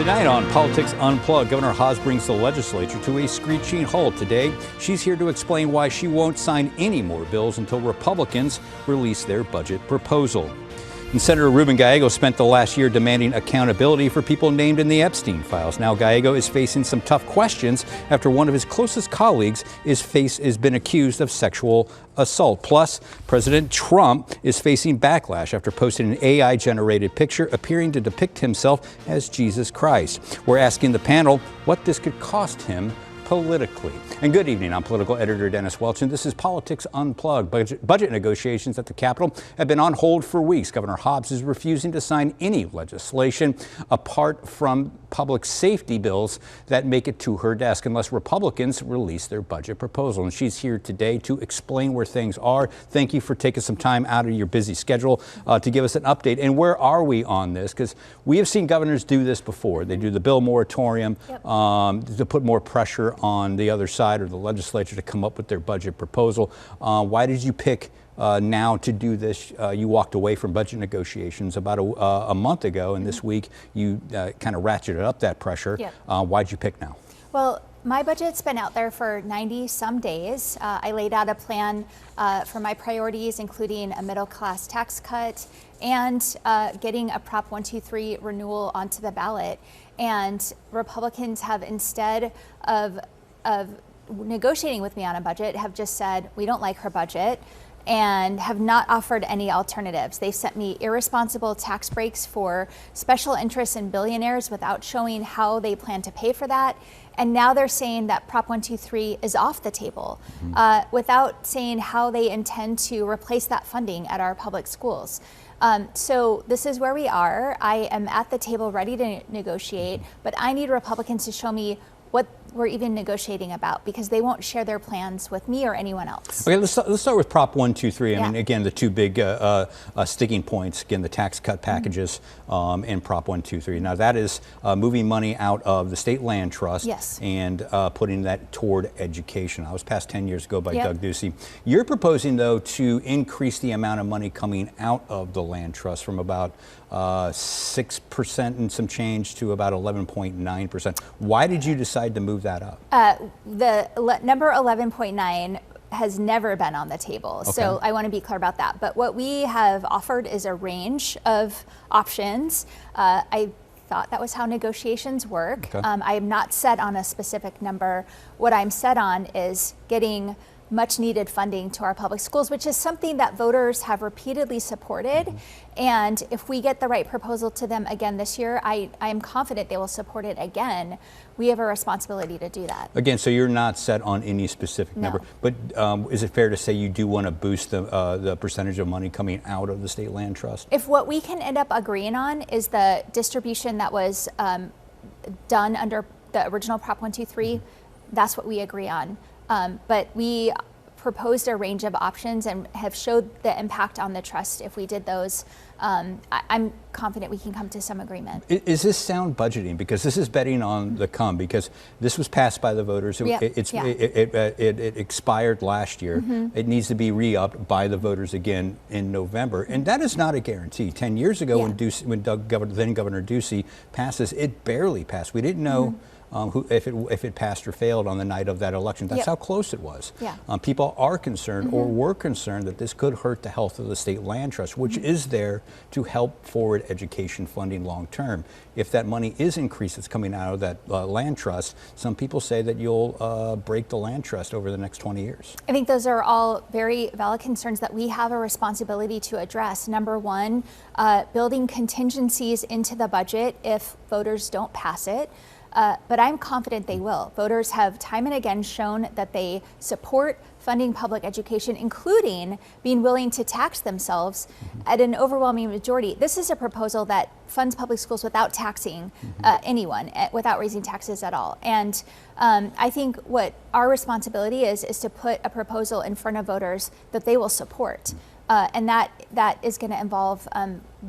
Tonight on Politics Unplugged, Governor Hobbs brings the legislature to a screeching halt today. She's here to explain why she won't sign any more bills until Republicans release their budget proposal. And Senator Ruben Gallego spent the last year demanding accountability for people named in the Epstein files. Now Gallego is facing some tough questions after one of his closest colleagues has been accused of sexual assault. Plus, President Trump is facing backlash after posting an AI-generated picture appearing to depict himself as Jesus Christ. We're asking the panel what this could cost him politically. And good evening, I'm political editor Dennis Welch, and this is Politics Unplugged. Budget negotiations at the Capitol have been on hold for weeks. Governor Hobbs is refusing to sign any legislation apart from public safety bills that make it to her desk unless Republicans release their budget proposal. And she's here today to explain where things are. Thank you for taking some time out of your busy schedule to give us an update. And where are we on this? Because we have seen governors do this before. They do the bill moratorium to put more pressure on the other side or the legislature to come up with their budget proposal. Why did you pick now to do this? You walked away from budget negotiations about a month ago, and this week you kind of ratcheted up that pressure. Why'd you pick now? Well, my budget's been out there for 90 some days. I laid out a plan for my priorities, including a middle class tax cut and getting a Prop 123 renewal onto the ballot. And Republicans have, instead of negotiating with me on a budget, have just said, we don't like her budget, and have not offered any alternatives. They sent me irresponsible tax breaks for special interests and billionaires without showing how they plan to pay for that. And now they're saying that Prop 123 is off the table without saying how they intend to replace that funding at our public schools. So this is where we are. I am at the table ready to negotiate, but I need Republicans to show me what we're even negotiating about, because they won't share their plans with me or anyone else. Okay, let's start with Prop 123. I mean, again, the two big sticking points, again, the tax cut packages and Prop 123. Now, that is moving money out of the state land trust and putting that toward education. That was passed 10 years ago by Doug Ducey. You're proposing, though, to increase the amount of money coming out of the land trust from about 6% and some change to about 11.9%. Why did you decide to move that up? The number 11.9 has never been on the table. So I want to be clear about that. But what we have offered is a range of options. I thought that was how negotiations work. I am not set on a specific number. What I'm set on is getting much needed funding to our public schools, which is something that voters have repeatedly supported. And if we get the right proposal to them again this year, I am confident they will support it again. We have a responsibility to do that. Again, so you're not set on any specific number, but is it fair to say you do want to boost the percentage of money coming out of the state land trust? If what we can end up agreeing on is the distribution that was done under the original Prop 123, that's what we agree on. But we proposed a range of options and have showed the impact on the trust if we did those. I'm confident we can come to some agreement. Is this sound budgeting? Because this is betting on the come, because this was passed by the voters. It expired last year. It needs to be re-upped by the voters again in November. And that is not a guarantee. 10 years ago when then Governor Ducey passed this, it barely passed. We didn't know if it passed or failed on the night of that election. That's how close it was. People are concerned or were concerned that this could hurt the health of the state land trust, which is there to help forward education funding long term. If that money is increased that's coming out of that land trust, some people say that you'll break the land trust over the next 20 years. I think those are all very valid concerns that we have a responsibility to address. Number one, building contingencies into the budget if voters don't pass it. But I'm confident they will. Voters have time and again shown that they support funding public education, including being willing to tax themselves at an overwhelming majority. This is a proposal that funds public schools without taxing anyone, without raising taxes at all. And I think what our responsibility is to put a proposal in front of voters that they will support. And that is going to involve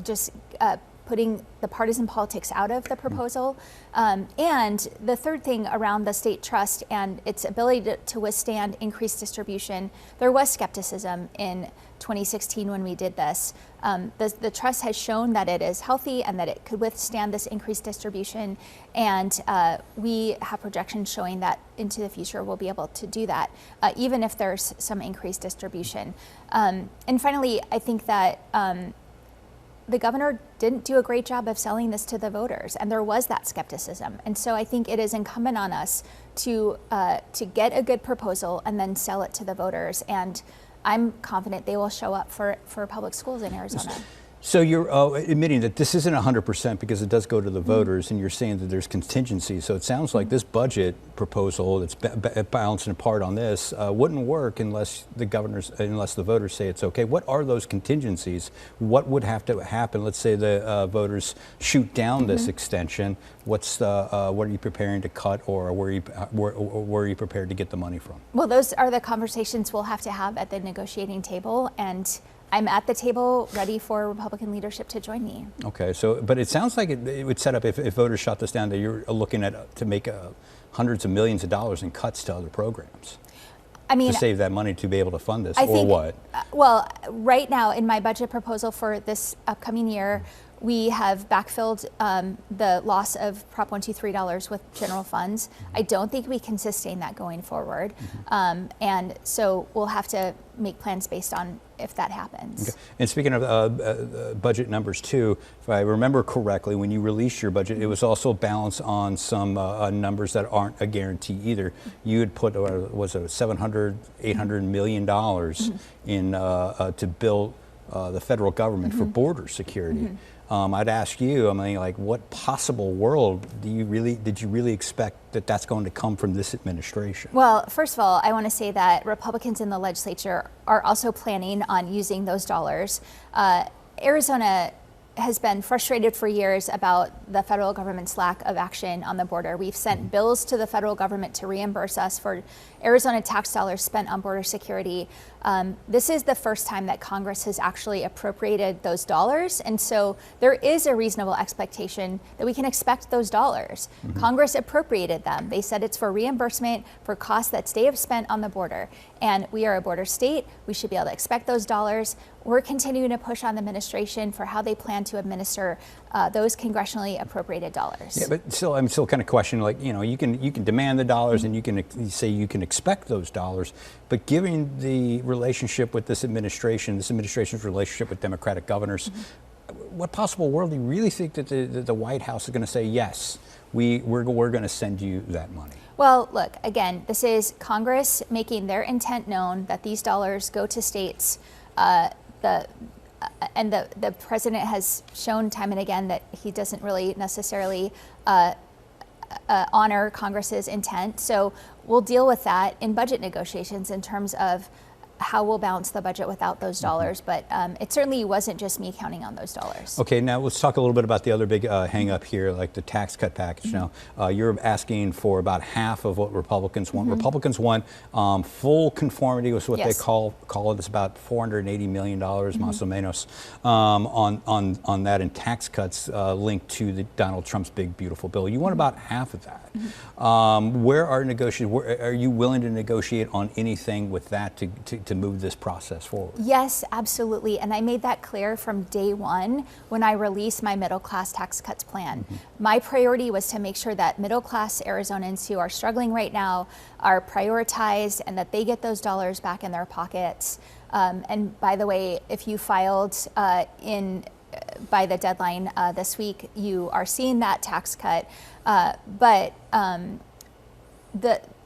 just putting the partisan politics out of the proposal. And the third thing around the state trust and its ability to withstand increased distribution, there was skepticism in 2016 when we did this. The trust has shown that it is healthy and that it could withstand this increased distribution, and we have projections showing that into the future we'll be able to do that, even if there's some increased distribution. And finally, I think that the governor didn't do a great job of selling this to the voters, and there was that skepticism. And so I think it is incumbent on us to get a good proposal and then sell it to the voters. And I'm confident they will show up for public schools in Arizona. So you're admitting that this isn't 100% because it does go to the voters, and you're saying that there's contingencies. So it sounds like this budget proposal that's balancing apart on this wouldn't work unless the voters say it's okay. What are those contingencies? What would have to happen? Let's say the voters shoot down this extension. What are you preparing to cut, or where are you prepared to get the money from? Well, those are the conversations we'll have to have at the negotiating table, and I'm at the table ready for Republican leadership to join me. Okay, so but it sounds like it would set up, if voters shot this down, that you're looking at to make hundreds of millions of dollars in cuts to other programs. I mean, to save that money to be able to fund this, or what? Well, right now in my budget proposal for this upcoming year, we have backfilled the loss of Prop 123 dollars with general funds. I don't think we can sustain that going forward. And so we'll have to make plans based on if that happens. Okay. And speaking of budget numbers too, if I remember correctly, when you released your budget, it was also balanced on some numbers that aren't a guarantee either. You had put, was it $700, $800 million in to build the federal government for border security. I'd ask you, I mean, like, what possible world did you really expect that that's going to come from this administration? Well, first of all, I want to say that Republicans in the legislature are also planning on using those dollars. Arizona has been frustrated for years about the federal government's lack of action on the border. We've sent bills to the federal government to reimburse us for Arizona tax dollars spent on border security. This is the first time that Congress has actually appropriated those dollars, and so there is a reasonable expectation that we can expect those dollars. Congress appropriated them. They said it's for reimbursement for costs that they have spent on the border, and we are a border state. We should be able to expect those dollars. We're continuing to push on the administration for how they plan to administer those congressionally appropriated dollars. Yeah, but still, I'm still kind of questioning, like, you know, you can demand the dollars and you can say you can expect those dollars, but given the relationship with this administration's relationship with Democratic governors, what possible world do you really think that the White House is going to say, yes, we're going to send you that money? Well, look, again, this is Congress making their intent known that these dollars go to states. And the president has shown time and again that he doesn't really necessarily honor Congress's intent. So we'll deal with that in budget negotiations in terms of how we'll balance the budget without those dollars, but it certainly wasn't just me counting on those dollars. Okay, now let's talk a little bit about the other big hang up here, like the tax cut package. Now, you're asking for about half of what Republicans want. Republicans want full conformity with what they call it. It's about $480 million, más o menos, on that in tax cuts linked to Donald Trump's big, beautiful bill. You want about half of that. Where are negotiations? Are you willing to negotiate on anything with that to move this process forward? Yes, absolutely. And I made that clear from day one when I released my middle class tax cuts plan. My priority was to make sure that middle class Arizonans who are struggling right now are prioritized and that they get those dollars back in their pockets. And by the way, if you filed by the deadline this week, you are seeing that tax cut. But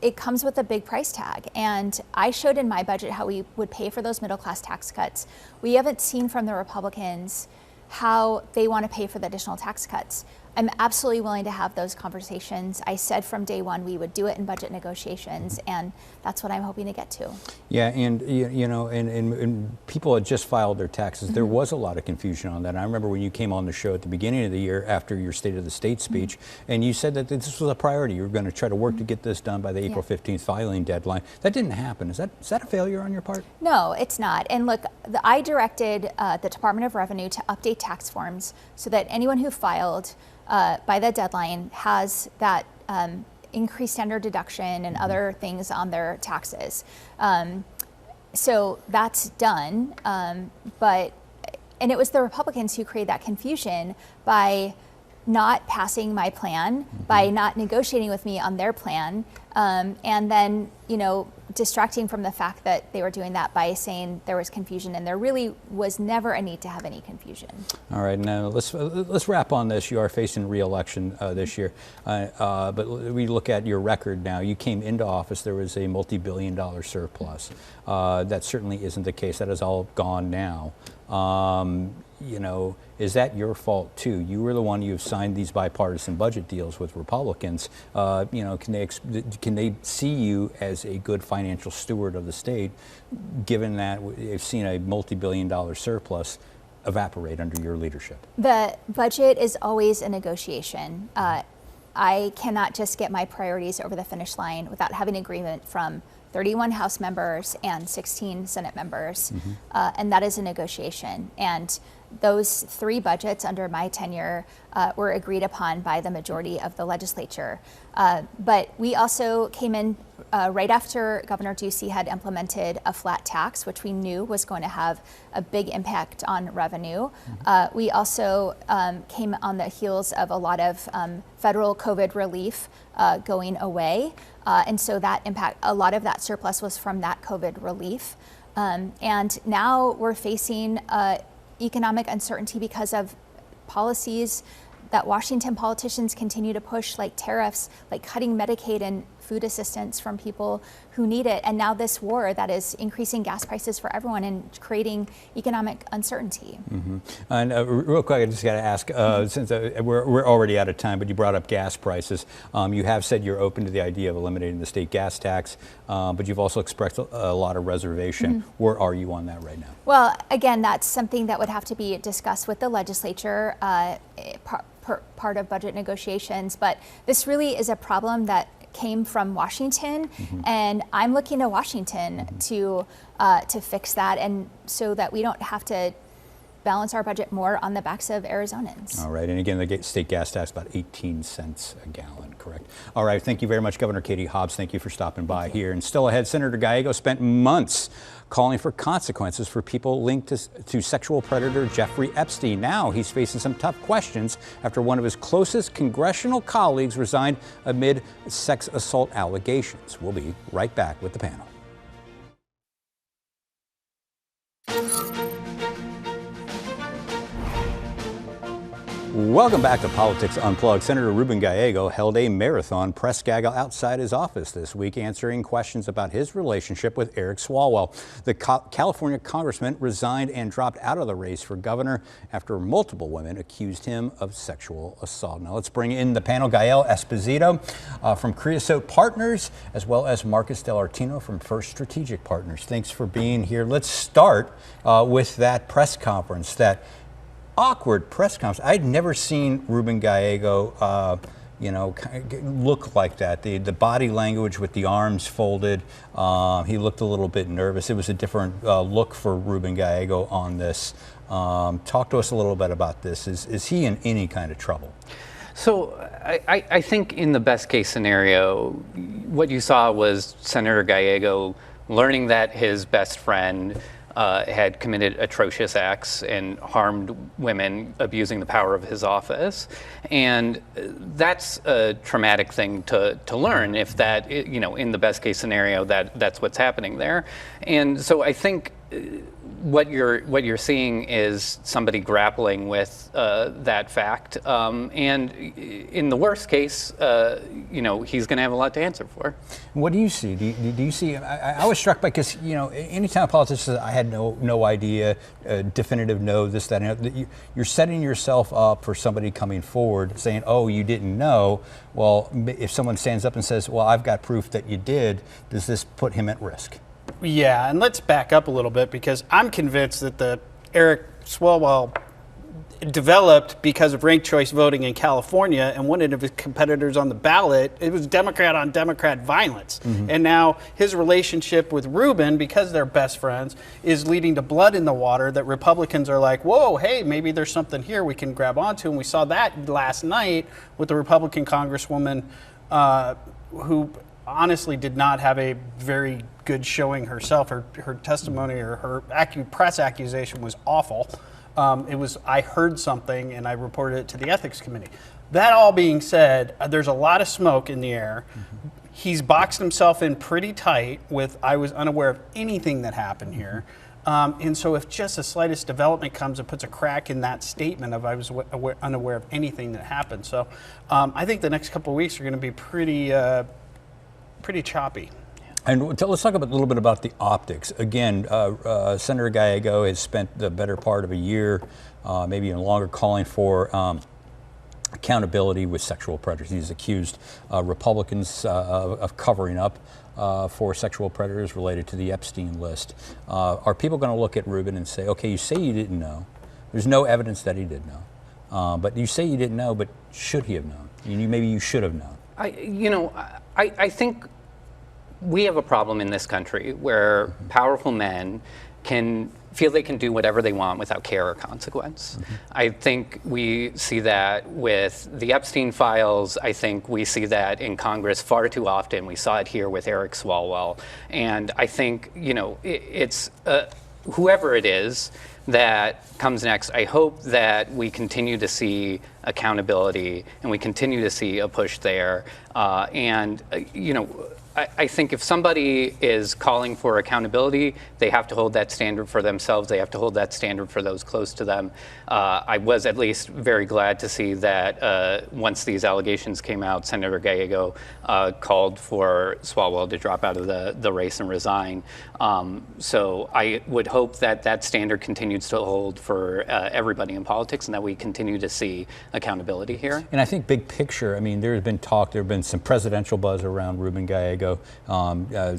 it comes with a big price tag, and I showed in my budget how we would pay for those middle class tax cuts. We haven't seen from the Republicans how they want to pay for the additional tax cuts. I'm absolutely willing to have those conversations. I said from day one we would do it in budget negotiations, and that's what I'm hoping to get to. Yeah, and and people had just filed their taxes. There was a lot of confusion on that. And I remember when you came on the show at the beginning of the year after your State of the State speech, and you said that this was a priority. You were going to try to work to get this done by the April 15th filing deadline. That didn't happen. Is that a failure on your part? No, it's not. And look, I directed the Department of Revenue to update tax forms so that anyone who filed by the deadline has that increased standard deduction and other things on their taxes. So that's done, and it was the Republicans who created that confusion by not passing my plan, by not negotiating with me on their plan, and then, distracting from the fact that they were doing that by saying there was confusion, and there really was never a need to have any confusion. All right, now let's wrap on this. You are facing re-election this year, but we look at your record now. You came into office, there was a multi-billion-dollar surplus. That certainly isn't the case. That is all gone now. Is that your fault too? You were the one who signed these bipartisan budget deals with Republicans. Can they see you as a good financial steward of the state, given that they've seen a multi-billion-dollar surplus evaporate under your leadership? The budget is always a negotiation. I cannot just get my priorities over the finish line without having agreement from 31 House members and 16 Senate members, and that is a negotiation. And those 3 budgets under my tenure were agreed upon by the majority of the legislature. But we also came in right after Governor Ducey had implemented a flat tax, which we knew was going to have a big impact on revenue. We also came on the heels of a lot of federal COVID relief going away. And so that impact, a lot of that surplus was from that COVID relief. And now we're facing economic uncertainty because of policies that Washington politicians continue to push, like tariffs, like cutting Medicaid and food assistance from people who need it, and now this war that is increasing gas prices for everyone and creating economic uncertainty. And real quick, I just got to ask, since we're already out of time, but you brought up gas prices. You have said you're open to the idea of eliminating the state gas tax, but you've also expressed a lot of reservation. Where are you on that right now? Well, again, that's something that would have to be discussed with the legislature, part of budget negotiations, but this really is a problem that came from Washington, and I'm looking to Washington to fix that, and so that we don't have to balance our budget more on the backs of Arizonans. All right, and again, the state gas tax about 18 cents a gallon, correct? All right, thank you very much, Governor Katie Hobbs. Thank you for stopping by here. And still ahead, Senator Gallego spent months calling for consequences for people linked to sexual predator Jeffrey Epstein. Now he's facing some tough questions after one of his closest congressional colleagues resigned amid sex assault allegations. We'll be right back with the panel. Welcome back to Politics Unplugged. Senator Ruben Gallego held a marathon press gaggle outside his office this week, answering questions about his relationship with Eric Swalwell. The California congressman resigned and dropped out of the race for governor after multiple women accused him of sexual assault. Now let's bring in the panel. Gael Esposito from Creosote Partners, as well as Marcus Dellartino from First Strategic Partners. Thanks for being here. Let's start with that press conference, that awkward press conference. I'd never seen Ruben Gallego, look like that. The body language with the arms folded, he looked a little bit nervous. It was a different look for Ruben Gallego on this. Talk to us a little bit about this. Is he in any kind of trouble? So I think in the best case scenario, what you saw was Senator Gallego learning that his best friend had committed atrocious acts and harmed women, abusing the power of his office. And that's a traumatic thing to learn, if that, in the best case scenario, that's what's happening there. And so I think what you're seeing is somebody grappling with that fact, and in the worst case, he's going to have a lot to answer for. What do you see? Do you see? I was struck by, because anytime a politician says, I had no idea, definitive no, this, that, and you're setting yourself up for somebody coming forward saying, oh, you didn't know. Well, if someone stands up and says, well, I've got proof that you did, does this put him at risk? Yeah, and let's back up a little bit, because I'm convinced that the Eric Swalwell developed because of ranked choice voting in California, and one of his competitors on the ballot, it was Democrat on Democrat violence. Mm-hmm. And now his relationship with Ruben, because they're best friends, is leading to blood in the water that Republicans are like, whoa, hey, maybe there's something here we can grab onto. And we saw that last night with the Republican Congresswoman who honestly did not have a very good showing herself. Her testimony or her press accusation was awful. I heard something and I reported it to the ethics committee. That all being said, there's a lot of smoke in the air. Mm-hmm. He's boxed himself in pretty tight with, I was unaware of anything that happened here. And so if just the slightest development comes and puts a crack in that statement of I was unaware of anything that happened. So I think the next couple of weeks are going to be pretty choppy. And let's talk a little bit about the optics. Again, Senator Gallego has spent the better part of a year, maybe even longer, calling for accountability with sexual predators. He's accused Republicans of covering up for sexual predators related to the Epstein list. Are people going to look at Ruben and say, okay, you say you didn't know. There's no evidence that he did know. But you say you didn't know, but should he have known? Maybe you should have known. I think we have a problem in this country where powerful men can feel they can do whatever they want without care or consequence. Mm-hmm. I think we see that with the Epstein files. I think we see that in Congress far too often. We saw it here with Eric Swalwell. And I think, it's whoever it is that comes next, I hope that we continue to see accountability and we continue to see a push there. I think if somebody is calling for accountability, they have to hold that standard for themselves. They have to hold that standard for those close to them. I was at least very glad to see that once these allegations came out, Senator Gallego called for Swalwell to drop out of the race and resign. So I would hope that that standard continues to hold for everybody in politics and that we continue to see accountability here. And I think big picture, there has been some presidential buzz around Ruben Gallego.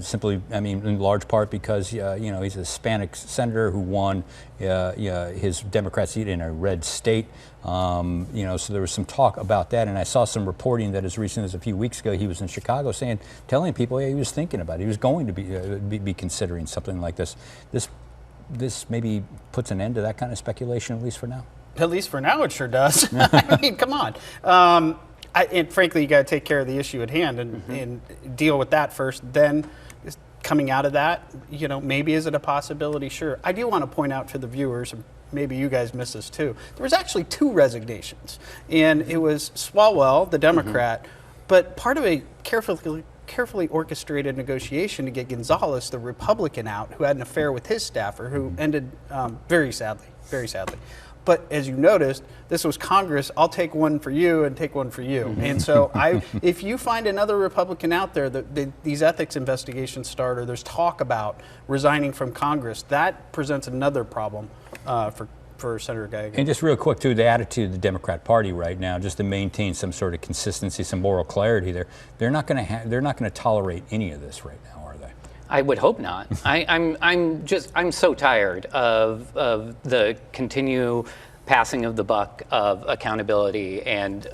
Simply, in large part because he's a Hispanic senator who won his Democrat seat in a red state. So there was some talk about that, and I saw some reporting that as recent as a few weeks ago he was in Chicago telling people he was thinking about it. He was going to be considering something like this. This maybe puts an end to that kind of speculation, at least for now. At least for now, it sure does. Come on. And frankly, you got to take care of the issue at hand and deal with that first. Then, coming out of that, maybe is it a possibility? Sure. I do want to point out to the viewers, and maybe you guys missed this too. There was actually 2 resignations, and it was Swalwell, the Democrat, but part of a carefully orchestrated negotiation to get Gonzalez, the Republican, out, who had an affair with his staffer, who ended very sadly. But as you noticed, this was Congress. I'll take one for you and take one for you. Mm-hmm. And so if you find another Republican out there that these ethics investigations start, or there's talk about resigning from Congress, that presents another problem for Senator Gallego. And just real quick, too, the attitude of the Democrat Party right now, just to maintain some sort of consistency, some moral clarity there, they're not going to tolerate any of this right now, are they? I would hope not. I'm so tired of the continued passing of the buck of accountability, and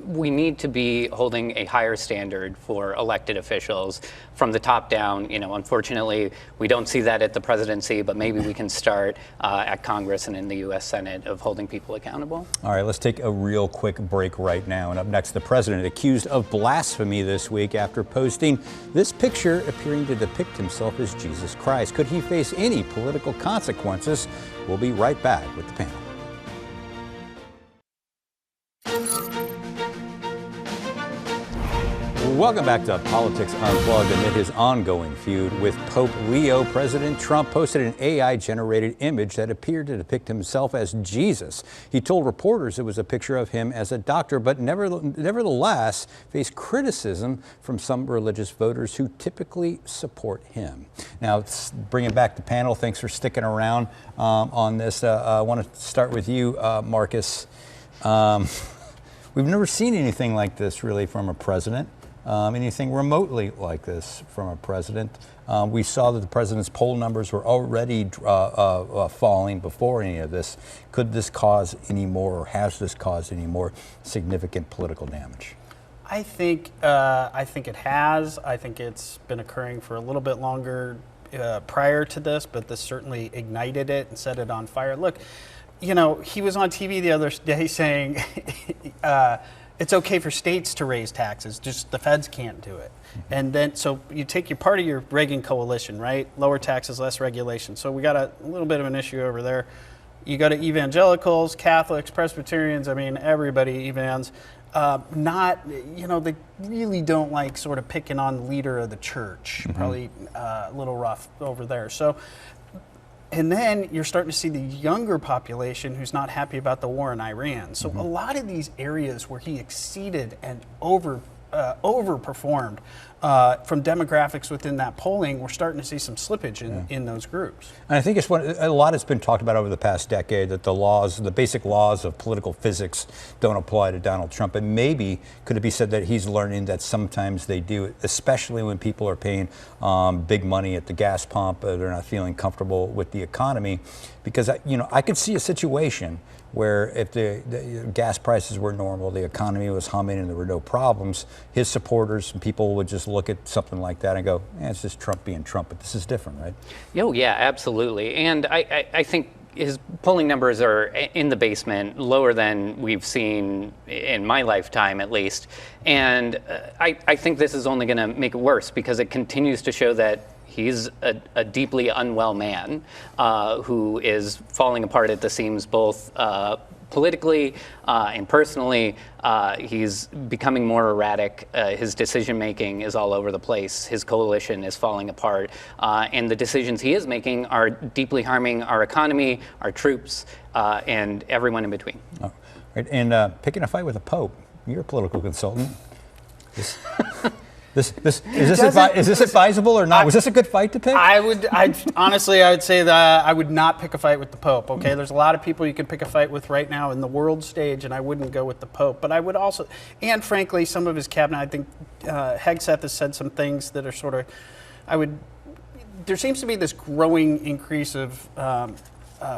we need to be holding a higher standard for elected officials from the top down. Unfortunately, we don't see that at the presidency, but maybe we can start at Congress and in the U.S. Senate of holding people accountable. All right, let's take a real quick break right now. And up next, the president accused of blasphemy this week after posting this picture appearing to depict himself as Jesus Christ. Could he face any political consequences? We'll be right back with the panel. Welcome back to Politics Unplugged. Amid his ongoing feud with Pope Leo, President Trump posted an AI-generated image that appeared to depict himself as Jesus. He told reporters it was a picture of him as a doctor, but nevertheless faced criticism from some religious voters who typically support him. Now, let's bring it back to panel. Thanks for sticking around on this. I want to start with you, Marcus. We've never seen anything like this really from a president. Anything remotely like this from a president. We saw that the president's poll numbers were already falling before any of this. Could this cause any more, or has this caused any more significant political damage? I think it has. I think it's been occurring for a little bit longer prior to this, but this certainly ignited it and set it on fire. Look, you know, he was on TV the other day saying it's okay for states to raise taxes, just the feds can't do it. And then, so you take your part of your Reagan coalition, right? Lower taxes, less regulation. So we got a little bit of an issue over there. You go to evangelicals, Catholics, Presbyterians, I mean, everybody, evans, they really don't like sort of picking on the leader of the church. Probably a little rough over there. So, and then you're starting to see the younger population who's not happy about the war in Iran. So a lot of these areas where he exceeded and overperformed from demographics within that polling, we're starting to see some slippage in those groups. And I think it's a lot has been talked about over the past decade, that the basic laws of political physics don't apply to Donald Trump. And maybe could it be said that he's learning that sometimes they do, especially when people are paying big money at the gas pump, they're not feeling comfortable with the economy. Because I could see a situation where if the gas prices were normal, the economy was humming and there were no problems, his supporters and people would just look at something like that and go, it's just Trump being Trump, but this is different, right? Oh, yeah, absolutely. And I think his polling numbers are in the basement, lower than we've seen in my lifetime, at least. And I think this is only going to make it worse, because it continues to show that he's a deeply unwell man who is falling apart at the seams, both politically and personally. He's becoming more erratic. His decision making is all over the place. His coalition is falling apart. And the decisions he is making are deeply harming our economy, our troops, and everyone in between. Oh, right. And picking a fight with a pope, you're a political consultant. Is this advisable or not? Was this a good fight to pick? Honestly, I would say that I would not pick a fight with the Pope. Okay, there's a lot of people you can pick a fight with right now in the world stage, and I wouldn't go with the Pope. But I would also, and frankly, some of his cabinet, I think Hegseth has said some things that are sort of, there seems to be this growing increase of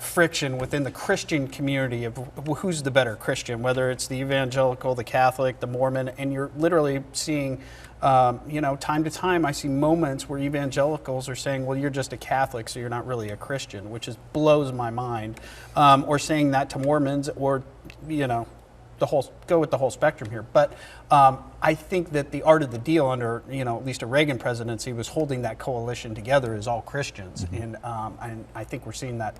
friction within the Christian community of who's the better Christian, whether it's the evangelical, the Catholic, the Mormon, and you're literally seeing, time to time I see moments where evangelicals are saying, well, you're just a Catholic, so you're not really a Christian, which just blows my mind, or saying that to Mormons, or, go with the whole spectrum here. But I think that the art of the deal under, at least a Reagan presidency, was holding that coalition together as all Christians. And I think we're seeing that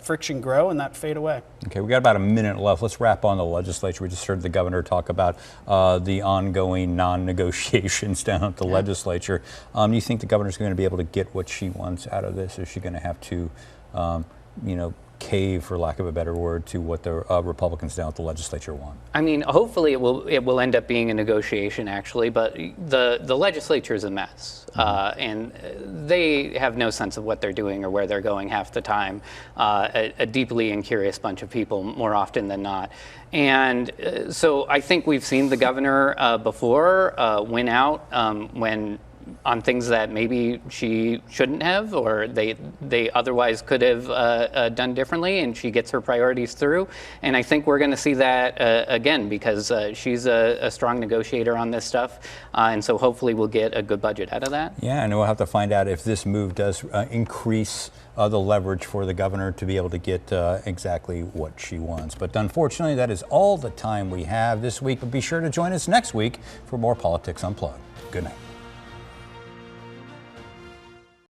friction grow and that fade away. Okay, we got about a minute left. Let's wrap on the legislature. We just heard the governor talk about the ongoing non-negotiations down at the legislature. Do you think the governor's going to be able to get what she wants out of this? Is she going to have to, cave, for lack of a better word, to what the Republicans down at the legislature want? I mean, hopefully it will end up being a negotiation, actually, but the legislature is a mess, and they have no sense of what they're doing or where they're going half the time. A deeply incurious bunch of people, more often than not. And so I think we've seen the governor before win out when on things that maybe she shouldn't have, or they otherwise could have done differently, and she gets her priorities through. And I think we're going to see that again, because she's a strong negotiator on this stuff, and so hopefully we'll get a good budget out of that. Yeah, and we'll have to find out if this move does increase the leverage for the governor to be able to get exactly what she wants. But unfortunately, that is all the time we have this week. But be sure to join us next week for more Politics Unplugged. Good night.